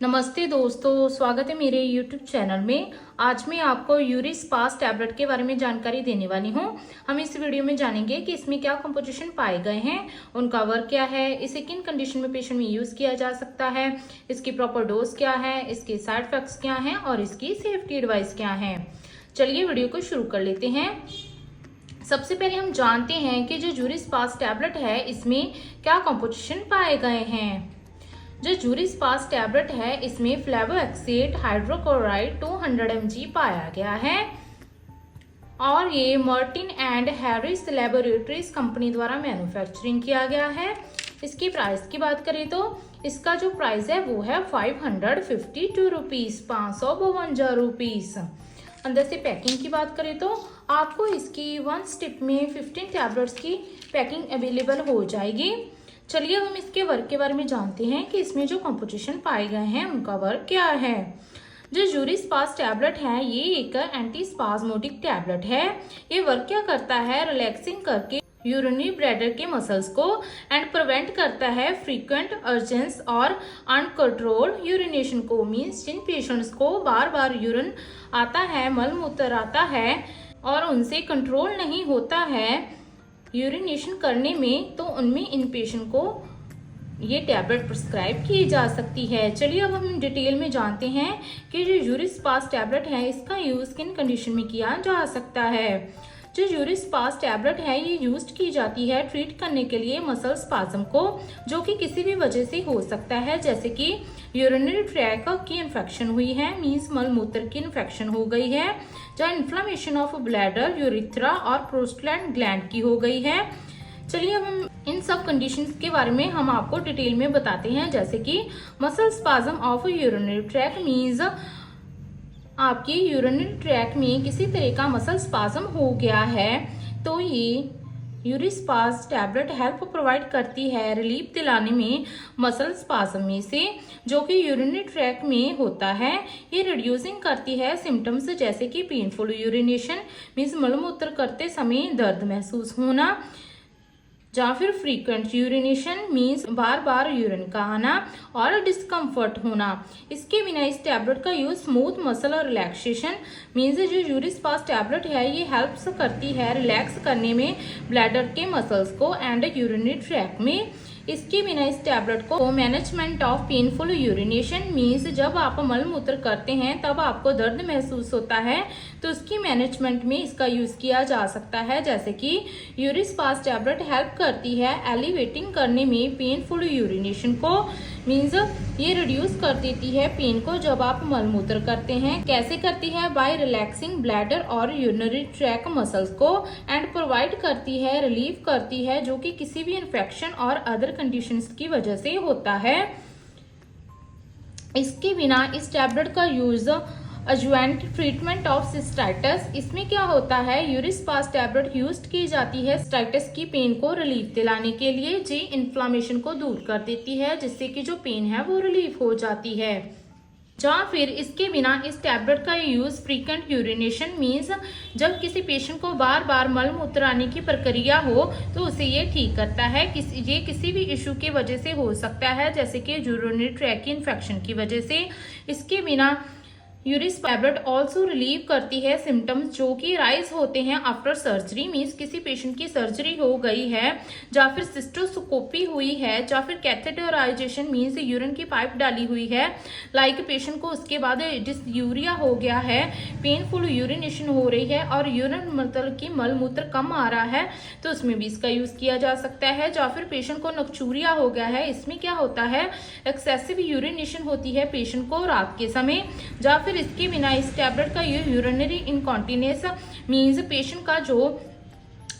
नमस्ते दोस्तों, स्वागत है मेरे YouTube चैनल में। आज मैं आपको यूरिस्पास टैबलेट के बारे में जानकारी देने वाली हूं। हम इस वीडियो में जानेंगे कि इसमें क्या कंपोजिशन पाए गए हैं, उनका वर्क क्या है, इसे किन कंडीशन में पेशेंट में यूज किया जा सकता है, इसकी प्रॉपर डोज क्या है, इसके साइड इफेक्ट्स क्या हैं और इसकी सेफ्टी एडवाइस क्या है। चलिए वीडियो को शुरू कर लेते हैं। सबसे पहले हम जानते हैं कि जो यूरिस्पास टैबलेट है इसमें क्या कंपोजिशन पाए गए हैं। जो यूरिस्पास टैबलेट है इसमें फ्लेवोएक्सेट हाइड्रोक्लोराइड 200 mg पाया गया है और ये Martin and Harris laboratories company द्वारा मैन्युफैक्चरिंग किया गया है। इसकी प्राइस की बात करें तो इसका जो प्राइस है वो है 552 रुपीज, 552 रुपीज। अंदर से पैकिंग की बात करें तो आपको इसकी 1 स्टिप में 15 टैबलेट्स की पैकिंग अवेलेबल हो जाएगी। चलिए हम इसके वर्क के बारे में जानते हैं कि इसमें जो कंपोजिशन पाए गए हैं उनका वर्क क्या है। जो यूरिस्पास टैबलेट है ये एक एंटी स्पाज्मोटिक टैबलेट है। ये वर्क क्या करता है, रिलैक्सिंग करके यूरिनरी ब्लैडर के मसल्स को एंड प्रिवेंट करता है फ्रीक्वेंट अर्जेंस और अनकंट्रोल्ड यूरिनेशन को। मीन्स जिन पेशेंट्स को बार बार यूरिन आता है, मल मूत्र आता है और उनसे कंट्रोल नहीं होता है यूरिनेशन करने में, तो उनमें इन पेशेंट को ये टैबलेट प्रिस्क्राइब की जा सकती है। चलिए अब हम डिटेल में जानते हैं कि जो यूरिस्पास टैबलेट है इसका यूज किन कंडीशन में किया जा सकता है। जो यूरिस्पास टैबलेट है ये यूज की जाती है ट्रीट करने के लिए मसल स्पाज्म को, जो कि किसी भी वजह से हो सकता है, जैसे कि यूरिनरी ट्रैक की इन्फेक्शन हुई है, मींस मल मूत्र की इन्फेक्शन हो गई है, चाहे इन्फ्लेमेशन ऑफ ब्लैडर, यूरिथ्रा और प्रोस्टेट ग्लैंड की हो गई है। चलिए अब हम इन सब कंडीशंस के बारे में हम आपको डिटेल में बताते हैं। जैसे कि muscle spasm of urinary track means आपकी यूरिनरी ट्रैक में किसी तरह का मसल स्पाज्म हो गया है, तो ये यूरिस्पास टैबलेट हेल्प प्रोवाइड करती है रिलीफ दिलाने में मसल स्पाज्म में से, जो कि यूरिनरी ट्रैक में होता है। ये रिड्यूसिंग करती है सिम्टम्स जैसे कि पेनफुल यूरिनेशन मीन्स मलमूत्र करते समय दर्द महसूस होना, या फिर फ्रीक्वेंट यूरिनेशन मीन्स बार बार यूरिन का आना और डिस्कम्फर्ट होना। इसके बिना इस टैबलेट का यूज स्मूथ मसल और रिलैक्सेशन मीन्स जो यूरिस्पास टैबलेट है ये हेल्प्स करती है रिलैक्स करने में ब्लैडर के मसल्स को एंड यूरिनरी ट्रैक में। इसके बिना इस टैबलेट को management of painful urination means जब आप मल मूत्र करते हैं तब आपको दर्द महसूस होता है, तो उसकी मैनेजमेंट में इसका यूज किया जा सकता है। जैसे कि यूरिस्पास टैबलेट हेल्प करती है एलिवेटिंग करने में पेनफुल यूरिनेशन को, मीन्स ये रिड्यूस कर देती है पेन को जब आप मल मूत्र करते हैं। कैसे करती है, बाय रिलैक्सिंग ब्लैडर और यूरिनरी ट्रैक मसल्स को एंड प्रोवाइड करती है रिलीफ करती है, जो कि किसी भी इन्फेक्शन और अदर कंडीशंस की वजह से होता है। इसके बिना इस टैबलेट का यूज अजवेंट ट्रीटमेंट ऑफ सिस्टाइटिस, इसमें क्या होता है, यूरिस्पास टैबलेट यूज की जाती है सिस्टाइटिस की पेन को रिलीफ दिलाने के लिए, जी इन्फ्लामेशन को दूर कर देती है जिससे कि जो पेन है वो रिलीफ हो जाती है। जहाँ फिर इसके बिना इस टैबलेट का यूज फ्रीक्वेंट यूरिनेशन मीन्स जब किसी पेशेंट को बार बार मल मूत्र आने की प्रक्रिया हो तो उसे ये ठीक करता है। ये किसी भी इशू की वजह से हो सकता है, जैसे कि यूरिनरी ट्रैक की इन्फेक्शन की वजह से। इसके बिना यूरिस टैबलेट ऑल्सो रिलीव करती है सिम्टम्स जो कि राइज होते हैं आफ्टर सर्जरी मीन्स किसी पेशेंट की सर्जरी हो गई है, या फिर सिस्टोस्कोपी हुई है, या फिर कैथेटराइजेशन मीन्स यूरिन की पाइप डाली हुई है, लाइक पेशेंट को उसके बाद डिसयूरिया हो गया है, पेनफुल यूरिनेशन हो रही है और यूरिन मतलब कि मल मूत्र कम आ रहा है, तो उसमें भी इसका यूज किया जा सकता है। या फिर पेशेंट को नक्चूरिया हो गया है, इसमें क्या होता है, एक्सेसिव यूरिनेशन होती है पेशेंट को रात के समय, या फिर इसके बिना इस टैबलेट का यूरिनरी इनकॉन्टिनेंस मींस पेशेंट का जो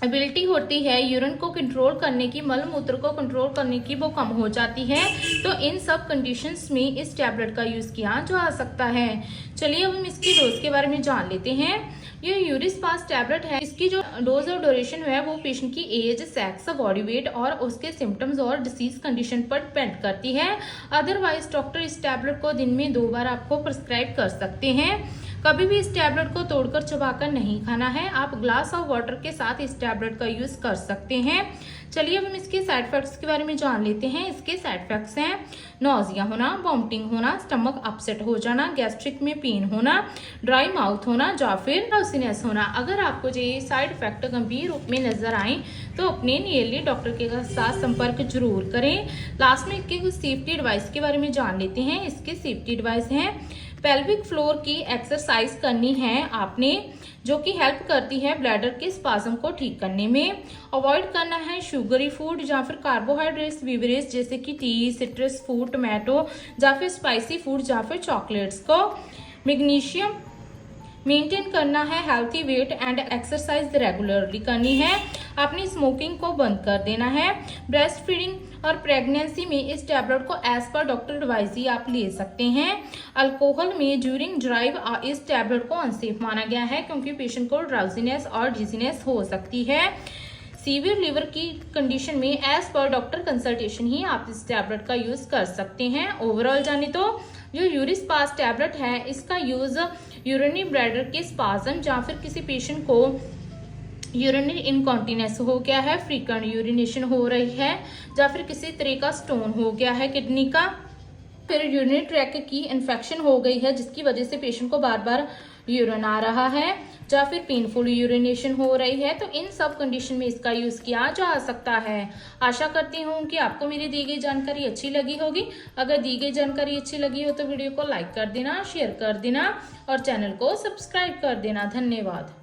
एबिलिटी होती है यूरिन को कंट्रोल करने की, मल मूत्र को कंट्रोल करने की, वो कम हो जाती है। तो इन सब कंडीशंस में इस टैबलेट का यूज किया जा सकता है। चलिए अब हम इसकी डोज के बारे में जान लेते हैं। ये यूरिस्पास टैबलेट है, इसकी जो डोज और ड्यूरेशन है वो पेशेंट की एज, सेक्स, बॉडी वेट और उसके सिम्टम्स और डिसीज कंडीशन पर डिपेंड करती है। अदरवाइज डॉक्टर इस टैबलेट को दिन में 2 बार आपको प्रिस्क्राइब कर सकते हैं। कभी भी इस टैबलेट को तोड़कर चबाकर नहीं खाना है। आप ग्लास ऑफ वाटर के साथ इस टैबलेट का यूज कर सकते हैं। चलिए अब हम इसके साइड इफेक्ट्स के बारे में जान लेते हैं। इसके साइड इफेक्ट्स हैं नौजिया होना, वॉमिटिंग होना, स्टमक अपसेट हो जाना, गैस्ट्रिक में पेन होना, ड्राई माउथ होना या फिर नॉसिनेस होना। अगर आपको ये साइड इफेक्ट गंभीर रूप में नजर आए तो अपने नियरली डॉक्टर के साथ संपर्क जरूर करें। लास्ट में इसके कुछ सेफ्टी एडवाइस के बारे में जान लेते हैं। इसके सेफ्टी एडवाइस हैं पेल्विक फ्लोर की एक्सरसाइज करनी है आपने, जो कि हेल्प करती है ब्लैडर के स्पाज्म को ठीक करने में। अवॉइड करना है शुगरी फूड या फिर कार्बोहाइड्रेट्स बेवरेज जैसे कि टी, सिट्रस फूड, टोमेटो या फिर स्पाइसी फूड या फिर चॉकलेट्स को। मैग्नीशियम मेंटेन करना है, healthy wait and exercise regularly करनी है। अपनी स्मोकिंग को बंद कर देना है। ब्रेस्ट फीडिंग और प्रेगनेंसी में इस टैबलेट को एज पर डॉक्टर एडवाइस ही आप ले सकते हैं। अल्कोहल में ड्यूरिंग ड्राइव इस टैबलेट को अनसेफ माना गया है क्योंकि पेशेंट को ड्राउजीनेस और डिजीनेस हो सकती है। सीवियर लिवर की कंडीशन में एज पर डॉक्टर कंसल्टेशन ही आप इस टैबलेट का यूज कर सकते हैं। ओवरऑल जाने तो जो यूरिस्पास टैबलेट है इसका यूज यूरिनरी ब्लैडर के स्पाज्म या फिर किसी पेशेंट को यूरिनरी इनकॉन्टिनेंस हो गया है, फ्रीक्वेंट यूरिनेशन हो रही है या फिर किसी तरह का स्टोन हो गया है किडनी का, फिर यूरिनरी ट्रैक की इन्फेक्शन हो गई है जिसकी वजह से पेशेंट को बार बार यूरिन आ रहा है या फिर पेनफुल यूरिनेशन हो रही है, तो इन सब कंडीशन में इसका यूज किया जा सकता है। आशा करती हूँ कि आपको मेरी दी गई जानकारी अच्छी लगी होगी। अगर दी गई जानकारी अच्छी लगी हो तो वीडियो को लाइक कर देना, शेयर कर देना और चैनल को सब्सक्राइब कर देना। धन्यवाद।